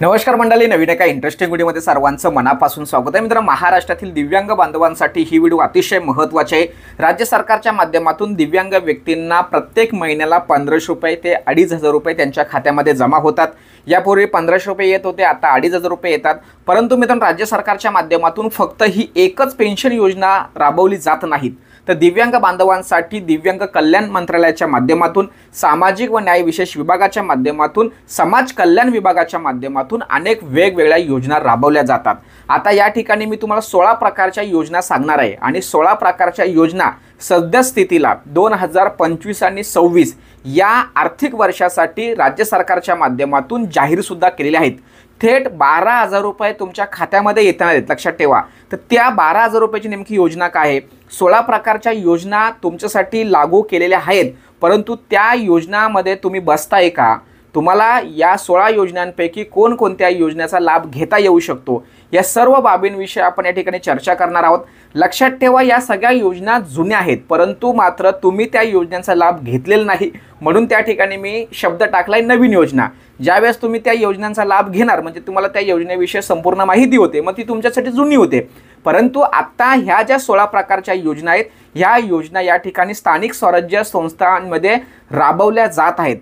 नमस्कार मंडळी, नवीन एका इंटरेस्टिंग व्हिडिओमध्ये सर्वांचं मनापासून स्वागत आहे. मित्रांनो, महाराष्ट्रातील दिव्यांग बांधवांसाठी ही व्हिडिओ अतिशय महत्त्वाची आहे. राज्य सरकारच्या माध्यमातून दिव्यांग व्यक्तींना प्रत्येक महिन्याला 1500 रुपये ते 2500 रुपये त्यांच्या खात्यामध्ये जमा होतात. यापूर्वी 1500 रुपये येत होते, आता 2500 रुपये येतात. परंतु मित्रांनो, राज्य सरकारच्या माध्यमातून फक्त ही एकच पेन्शन योजना राबवली जात नाहीत, तर दिव्यांग बांधवांसाठी दिव्यांग कल्याण मंत्रालयाच्या माध्यमातून, सामाजिक व न्याय विशेष विभागाच्या माध्यमातून, समाज कल्याण विभागाच्या माध्यमातून अनेक वेगवेगळ्या योजना राबवल्या जातात. आता या ठिकाणी मी तुम्हाला 16 प्रकारच्या योजना सांगणार आहे आणि 16 प्रकारच्या योजना सद्यस्थितीला 2025 आणि 26 या आर्थिक वर्षासाठी राज्य सरकारच्या माध्यमातून जाहीर सुद्धा केलेल्या आहेत. थेट 12,000 रुपये तुमच्या खात्यामध्ये येणार आहेत, लक्षात ठेवा. तर त्या 12,000 रुपयाची नेमकी योजना काय आहे? 16 प्रकारच्या योजना तुमच्यासाठी लागू केलेल्या आहेत, परंतु त्या योजनांमध्ये तुम्ही बसताय का? तुम्हाला या 16 योजनांपैकी कोणकोणत्या योजनेचा लाभ घेता येऊ शकतो, या सर्व बाबींविषयी आपण या ठिकाणी चर्चा करणार आहोत. लक्षात ठेवा, या सगळ्या योजना जुन्या आहेत, परंतु मात्र तुम्ही त्या योजनांचा लाभ घेतलेला नाही, म्हणून त्या ठिकाणी मी शब्द टाकलाय नवीन योजना. ज्यावेळेस तुम्ही त्या योजनांचा लाभ घेणार, म्हणजे तुम्हाला त्या योजनेविषयी संपूर्ण माहिती होते, मग ती तुमच्यासाठी जुनी होते. परंतु आता ह्या ज्या 16 प्रकारच्या योजना आहेत, ह्या योजना या ठिकाणी स्थानिक स्वराज्य संस्थांमध्ये राबवल्या जात आहेत.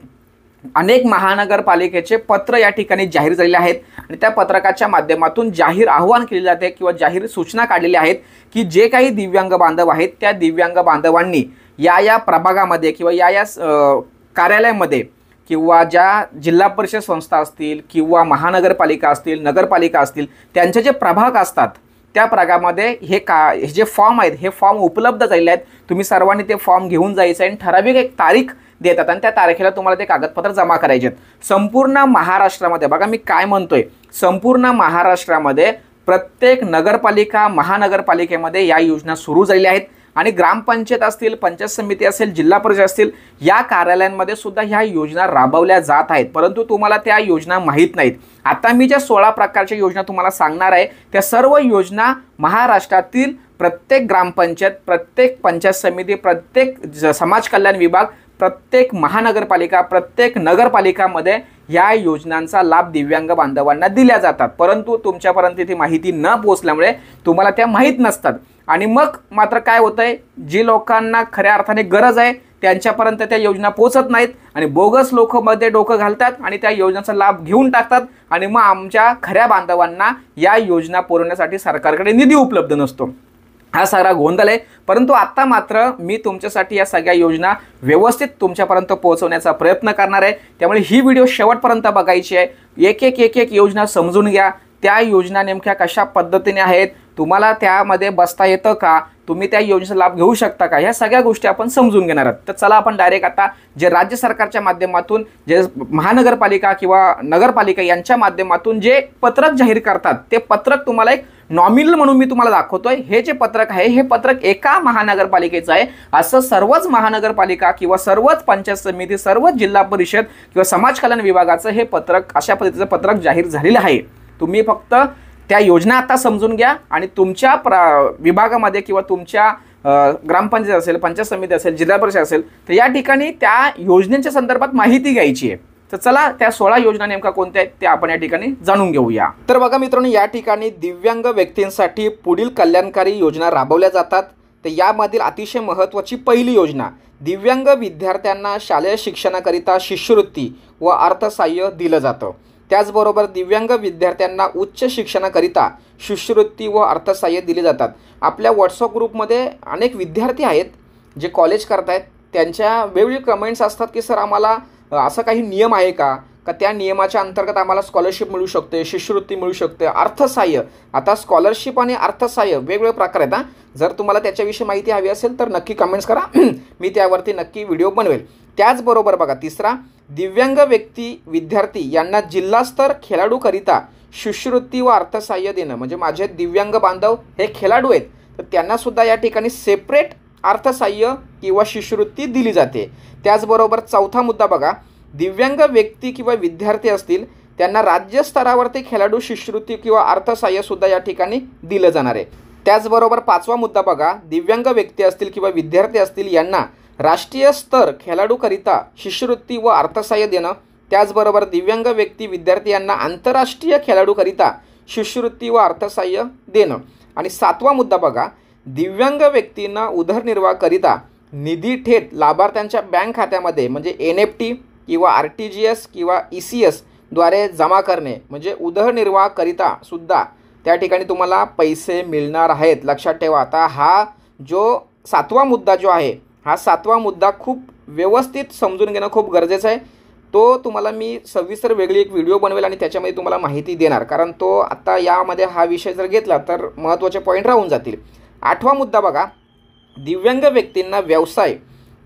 अनेक महानगरपालिकेचे पत्र या ठिकाणी जाहीर झालेले आहेत आणि त्या पत्रकाच्या माध्यमातून जाहीर आवाहन केले जाते किंवा जाहीर सूचना काढलेल्या आहेत की जे काही दिव्यांग बांधव आहेत, त्या दिव्यांग बांधवांनी या प्रभागामध्ये किंवा या कार्यालयामध्ये किंवा ज्या जिल्हा परिषद संस्था असतील किंवा महानगरपालिका असतील, नगरपालिका असतील, त्यांचे जे प्रभाग असतात त्या प्रभागामध्ये हे जे फॉर्म आहेत, हे फॉर्म उपलब्ध झालेले आहेत. तुम्ही सर्वांनी ते फॉर्म घेऊन जायचं आणि ठराविक एक तारीख देतात आणि त्या तारखेला तुम्हाला ते कागदपत्र जमा करायचे आहेत. संपूर्ण महाराष्ट्रामध्ये बघा मी काय म्हणतोय, संपूर्ण महाराष्ट्रामध्ये प्रत्येक नगरपालिका, महानगरपालिकेमध्ये या योजना सुरू झालेल्या आहेत आणि ग्रामपंचायत असतील, पंचायत समिती असेल, जिल्हा परिषद असतील, या कार्यालयांमध्ये सुद्धा ह्या योजना राबवल्या जात आहेत. परंतु तुम्हाला त्या योजना माहीत नाहीत. आता मी ज्या 16 प्रकारच्या योजना तुम्हाला सांगणार आहे, त्या सर्व योजना महाराष्ट्रातील प्रत्येक ग्रामपंचायत, प्रत्येक पंचायत समिती, प्रत्येक समाज कल्याण विभाग, प्रत्येक महानगरपालिका, प्रत्येक नगरपालिकामध्ये या योजनांचा लाभ दिव्यांग बांधवांना दिल्या जातात. परंतु तुमच्यापर्यंत ती माहिती न पोहोचल्यामुळे तुम्हाला त्या माहीत नसतात आणि मग मात्र काय होतंय, जी लोकांना खऱ्या अर्थाने गरज आहे त्यांच्यापर्यंत त्या योजना पोहोचत नाहीत आणि बोगस लोक मध्ये डोकं घालतात आणि त्या योजनेचा लाभ घेऊन टाकतात आणि मग आमच्या खऱ्या बांधवांना या योजना पुरवण्यासाठी सरकारकडे निधी उपलब्ध नसतो. हा सगळा गोंधळ आहे. परंतु आता मात्र मी तुमच्यासाठी या सगळ्या योजना व्यवस्थित तुमच्यापर्यंत पोहोचवण्याचा प्रयत्न करणार आहे. त्यामुळे ही व्हिडिओ शेवटपर्यंत बघायची आहे. एक एक योजना समजून घ्या. त्या योजना नेमक्या कशा पद्धतीने आहेत, तुम्हाला त्यामध्ये बसता येतं का, तुम्ही त्या योजनेचा लाभ घेऊ शकता का, ह्या सगळ्या गोष्टी आपण समजून घेणार आहोत. तर चला आपण डायरेक्ट आता जे राज्य सरकारच्या माध्यमातून, जे महानगरपालिका किंवा नगरपालिका यांच्या माध्यमातून जे पत्रक जाहीर करतात, ते पत्रक तुम्हाला एक नॉमिनल म्हणून मी तुम्हाला दाखवतोय. हे जे पत्रक आहे, हे पत्रक एका महानगरपालिकेचं आहे असं सर्वच महानगरपालिका किंवा सर्वच पंचायत समिती, सर्वच जिल्हा परिषद किंवा समाज कल्याण विभागाचं हे पत्रक, अशा पद्धतीचं पत्रक जाहीर झालेलं आहे. तुम्ही फक्त त्या योजना आता समजून घ्या आणि तुमच्या विभागामध्ये किंवा तुमच्या ग्रामपंचायत असेल, पंचायत समिती असेल, जिल्हा परिषद असेल, तर या ठिकाणी त्या योजनेच्या संदर्भात माहिती घ्यायची आहे. तर चला त्या 16 योजना नेमका कोणत्या आहेत ते आपण या ठिकाणी जाणून घेऊया. तर बघा मित्रांनो, या ठिकाणी दिव्यांग व्यक्तींसाठी पुढील कल्याणकारी योजना राबवल्या जातात. तर यामधील अतिशय महत्त्वाची पहिली योजना, दिव्यांग विद्यार्थ्यांना शालेय शिक्षणाकरिता शिष्यवृत्ती व अर्थसहाय्य दिलं जातं. त्याचबरोबर दिव्यांग विद्यार्थ्यांना उच्च शिक्षणाकरिता शिष्यवृत्ती व अर्थसहाय्य दिले जातात. आपल्या व्हॉट्सअप ग्रुपमध्ये अनेक विद्यार्थी आहेत जे कॉलेज करतायत. त्यांच्या वेगवेगळे कमेंट्स असतात की सर आम्हाला असं काही नियम आहे का त्या नियमाच्या अंतर्गत आम्हाला स्कॉलरशिप मिळू शकते, शिष्यवृत्ती मिळू शकते, अर्थसहाय्य. आता स्कॉलरशिप आणि अर्थसहाय्य वेगवेगळे प्रकार आहेत. जर तुम्हाला त्याच्याविषयी माहिती हवी असेल तर नक्की कमेंट्स करा, मी त्यावरती नक्की व्हिडिओ बनवेल. त्याचबरोबर बघा, तिसरा, दिव्यांग विद्यार्थी यांना जिल्हास्तर खेळाडूकरिता शिष्यवृत्ती व अर्थसहाय्य देणं. म्हणजे माझे दिव्यांग बांधव हे खेळाडू आहेत, तर त्यांना सुद्धा या ठिकाणी सेपरेट अर्थसहाय्य किंवा शिष्यवृत्ती दिली जाते. त्याचबरोबर चौथा मुद्दा बघा, दिव्यांग व्यक्ती किंवा विद्यार्थी असतील त्यांना राज्यस्तरावरती खेळाडू शिष्यवृत्ती किंवा अर्थसहाय्य सुद्धा या ठिकाणी दिलं जाणार आहे. त्याचबरोबर पाचवा मुद्दा बघा, दिव्यांग व्यक्ती असतील किंवा विद्यार्थी असतील यांना राष्ट्रीय स्तर खेळाडूकरिता शिष्यवृत्ती व अर्थसहाय्य देणं त्याचबरोबर दिव्यांग व्यक्ती विद्यार्थी यांना आंतरराष्ट्रीय खेळाडूकरिता शिष्यवृत्ती व अर्थसहाय्य देणं. आणि 7वा मुद्दा बघा, दिव्यांग व्यक्तींना उदरनिर्वाहाकरिता निधी थेट लाभार्थ्यांच्या बँक खात्यामध्ये म्हणजे NFT किंवा RTGS किंवा ECS द्वारे जमा करणे. म्हणजे उदरनिर्वाहाकरिता सुद्धा त्या ठिकाणी तुम्हाला पैसे मिळणार आहेत. लक्षात ठेवा. आता हा जो 7वा मुद्दा जो आहे, हा 7वा मुद्दा खूप व्यवस्थित समजून घेणं खूप गरजेचं आहे. तो तुम्हाला मी सविस्तर वेगळी एक व्हिडिओ बनवेल आणि त्याच्यामध्ये तुम्हाला माहिती देणार, कारण तो आता यामध्ये हा विषय जर घेतला तर महत्त्वाचे पॉईंट राहून जातील. 8वा मुद्दा बघा, दिव्यांग व्यक्तींना व्यवसाय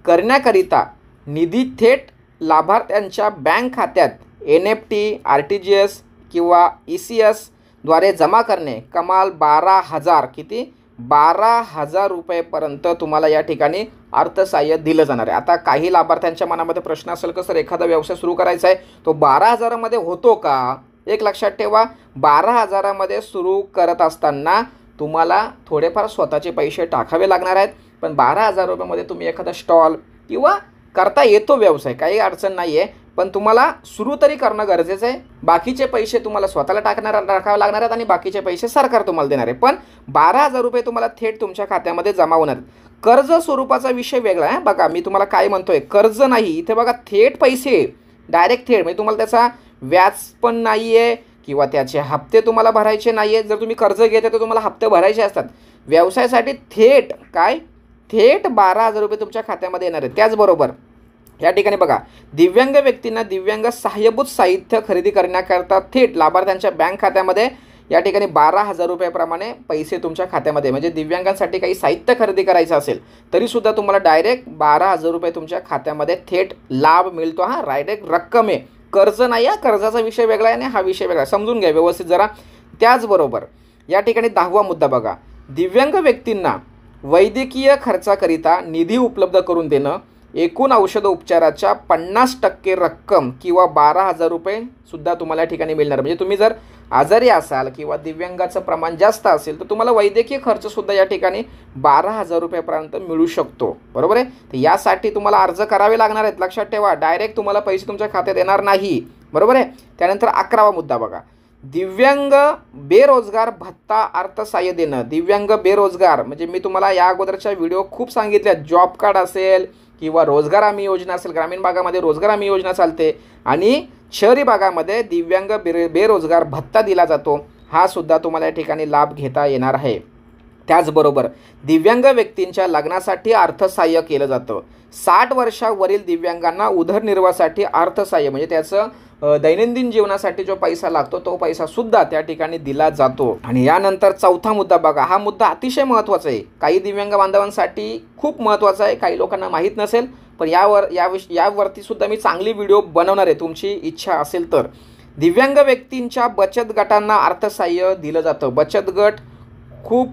करण्याकरिता निधी थेट लाभार्थ्यांच्या बँक खात्यात NFT, RTGS किंवा ECS द्वारे जमा करणे. कमाल 12,000 किती 12,000 रुपयेपर्यंत तुम्हाला या ठिकाणी अर्थसहाय्य दिलं जाणार आहे. आता काही लाभार्थ्यांच्या मनामध्ये प्रश्न असेल का, सर एखादा व्यवसाय सुरू करायचा आहे तो 12,000मध्ये होतो का? एक लक्षात ठेवा, 12,000मध्ये सुरू करत असताना तुम्हाला थोडेफार स्वतःचे पैसे टाकावे लागणार आहेत. पण 12,000 रुपयामध्ये तुम्ही एखादा स्टॉल किंवा करता येतो व्यवसाय, काही अडचण नाही आहे. पण तुम्हाला सुरू तरी करणं गरजेचं आहे. बाकीचे पैसे तुम्हाला स्वतःला टाकावे लागणार आहेत आणि बाकीचे पैसे सरकार तुम्हाला देणार आहे. पण 12,000 रुपये तुम्हाला थेट तुमच्या खात्यामध्ये जमा होणार. कर्ज स्वरूपाचा विषय वेगळा आहे. बघा मी तुम्हाला काय म्हणतोय, कर्ज नाही इथे बघा, थेट पैसे डायरेक्ट थेट, म्हणजे तुम्हाला त्याचा व्याज पण नाही आहे किंवा त्याचे हप्ते तुम्हाला भरायचे नाही आहेत. जर तुम्ही कर्ज घेते तर तुम्हाला हप्ते भरायचे असतात. व्यवसायासाठी थेट काय, थेट 12,000 रुपये तुमच्या खात्यामध्ये येणार आहेत. त्याचबरोबर या ठिकाणी बघा, दिव्यांग व्यक्तींना दिव्यांग सहाय्यभूत साहित्य खरेदी करण्याकरता थेट लाभार्थ्यांच्या बँक खात्यामध्ये या ठिकाणी 12,000 रुपयाप्रमाणे पैसे तुमच्या खात्यामध्ये, म्हणजे दिव्यांगांसाठी काही साहित्य खरेदी करायचं असेल तरीसुद्धा तुम्हाला डायरेक्ट 12,000 रुपये तुमच्या खात्यामध्ये थेट लाभ मिळतो. हा डायरेक्ट रक्कम आहे, कर्ज नाही आहे. कर्जाचा विषय वेगळा आहे आणि हा विषय वेगळा, समजून घ्या व्यवस्थित जरा. त्याचबरोबर या ठिकाणी 10वा मुद्दा बघा, दिव्यांग व्यक्तींना वैद्यकीय खर्चाकरिता निधी उपलब्ध करून देणं. एकूण औषध उपचाराच्या 50% रक्कम किंवा 12,000 रुपये सुद्धा तुम्हाला या ठिकाणी मिळणार. म्हणजे तुम्ही जर आजारी असाल किंवा दिव्यांगाचं प्रमाण जास्त असेल तर तुम्हाला वैद्यकीय खर्चसुद्धा या ठिकाणी 12,000 रुपयापर्यंत मिळू शकतो. बरोबर आहे. तर यासाठी तुम्हाला अर्ज करावे लागणार आहेत. लक्षात ठेवा, डायरेक्ट तुम्हाला पैसे तुमच्या खात्यात येणार नाही. बरोबर आहे. त्यानंतर 11वा मुद्दा बघा, दिव्यांग बेरोजगार भत्ता अर्थसहाय्य देणं. दिव्यांग बेरोजगार म्हणजे मी तुम्हाला या अगोदरच्या व्हिडिओ खूप सांगितल्या, जॉब कार्ड असेल किंवा रोजगार हमी योजना असेल. ग्रामीण भागामध्ये रोजगार हमी योजना चालते आणि शहरी भागामध्ये दिव्यांग बेरोजगार भत्ता दिला जातो. हा सुद्धा तुम्हाला या ठिकाणी लाभ घेता येणार आहे. त्याचबरोबर दिव्यांग व्यक्तींच्या लग्नासाठी अर्थसहाय्य केलं जातं. 60 वर्षावरील दिव्यांगांना उदरनिर्वाहासाठी अर्थसहाय्य म्हणजे त्याचं दैनंदिन जीवनासाठी जो पैसा लागतो तो पैसा सुद्धा त्या ठिकाणी दिला जातो. आणि यानंतर 4था मुद्दा बघा, हा मुद्दा अतिशय महत्त्वाचा आहे. काही दिव्यांग बांधवांसाठी खूप महत्त्वाचा आहे, काही लोकांना माहीत नसेल, पण यावरती सुद्धा मी चांगली व्हिडिओ बनवणार आहे तुमची इच्छा असेल तर. दिव्यांग व्यक्तींच्या बचत गटांना अर्थसहाय्य दिलं जातं. बचत गट खूप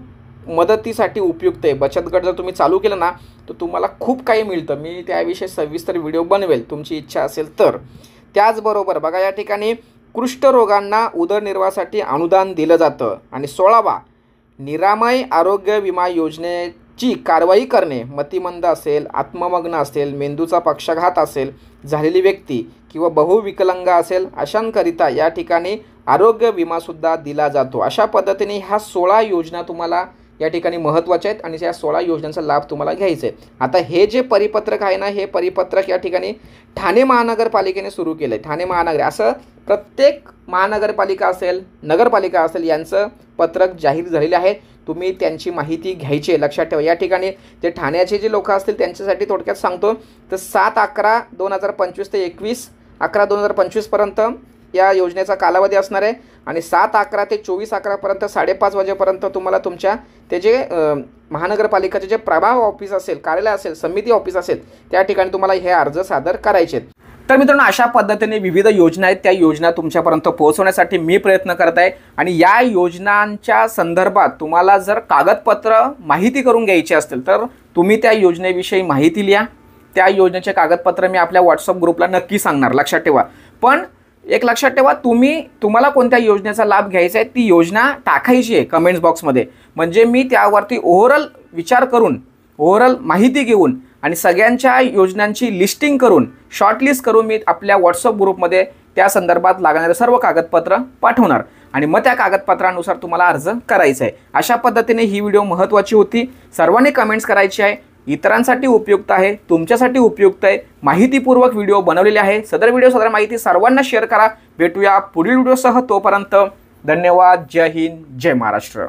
मदतीसाठी उपयुक्त आहे. बचत गट जर तुम्ही चालू केलं ना तर तुम्हाला खूप काही मिळतं. मी त्याविषयी सविस्तर व्हिडिओ बनवेल तुमची इच्छा असेल तर. त्याचबरोबर बघा या ठिकाणी कुष्ठरोगांना उदरनिर्वाहासाठी अनुदान दिलं जातं. आणि 16वा, निरामय आरोग्य विमा योजनेची कारवाई करणे. मतिमंद असेल, आत्ममग्न असेल, मेंदूचा पक्षाघात असेल झालेली व्यक्ती किंवा बहुविकलांग असेल अशांकरिता या ठिकाणी आरोग्य विमासुद्धा दिला जातो. अशा पद्धतीने ह्या 16 योजना तुम्हाला या ठिकाणी महत्त्वाच्या आहेत आणि या 16 योजनांचा लाभ तुम्हाला घ्यायचा आहे. आता हे जे परिपत्रक आहे ना, हे परिपत्रक या ठिकाणी ठाणे महानगरपालिकेने सुरू केलं आहे. ठाणे महानगर असं प्रत्येक महानगरपालिका असेल, नगरपालिका असेल यांचं पत्रक जाहीर झालेले आहे. तुम्ही त्यांची माहिती घ्यायची आहे. लक्षात ठेवा. या ठिकाणी जे ठाण्याचे जे लोक असतील त्यांच्यासाठी थोडक्यात सांगतो तर 7/11/2025 ते 21/11/2025 पर्यंत या योजनेचा कालावधी असणार आहे. आणि 7/11 ते 24/11पर्यंत 5:30 वाजेपर्यंत तुम्हाला तुमच्या ते जे महानगरपालिकेचे जे प्रभाग ऑफिस असेल, कार्यालय असेल, समिती ऑफिस असेल त्या ठिकाणी तुम्हाला हे अर्ज सादर करायचे आहेत. तर मित्रांनो, अशा पद्धतीने विविध योजना आहेत, त्या योजना तुमच्यापर्यंत पोहोचवण्यासाठी मी प्रयत्न करत आहे. आणि या योजनांच्या संदर्भात तुम्हाला जर कागदपत्र माहिती करून घ्यायची असतील तर तुम्ही त्या योजनेविषयी माहिती लिहा. त्या योजनेचे कागदपत्र मी आपल्या व्हॉट्सअप ग्रुपला नक्की सांगणार. लक्षात ठेवा. पण एक लक्षात ठेवा, तुम्हाला कोणत्या योजनेचा लाभ घ्यायचा आहे ती योजना टाकायची आहे कमेंट्स बॉक्समध्ये. म्हणजे मी त्यावरती ओव्हरऑल विचार करून, ओव्हरऑल माहिती घेऊन आणि सगळ्यांच्या योजनांची लिस्टिंग करून शॉर्टलिस्ट करून मी आपल्या व्हॉट्सअप ग्रुपमध्ये त्या संदर्भात लागणारे सर्व कागदपत्र पाठवणार आणि मग त्या कागदपत्रानुसार तुम्हाला अर्ज करायचा आहे। अशा पद्धतीने ही व्हिडिओ महत्त्वाची होती। सर्वांनी कमेंट्स करायची आहे, इतरांसाठी उपयुक्त आहे, तुमच्यासाठी उपयुक्त आहे, माहितीपूर्वक व्हिडिओ बनवलेले आहे। सदर व्हिडिओ सदर माहिती सर्वांना शेअर करा। भेटूया पुढील व्हिडिओसह, तोपर्यंत धन्यवाद। जय हिंद, जय महाराष्ट्र।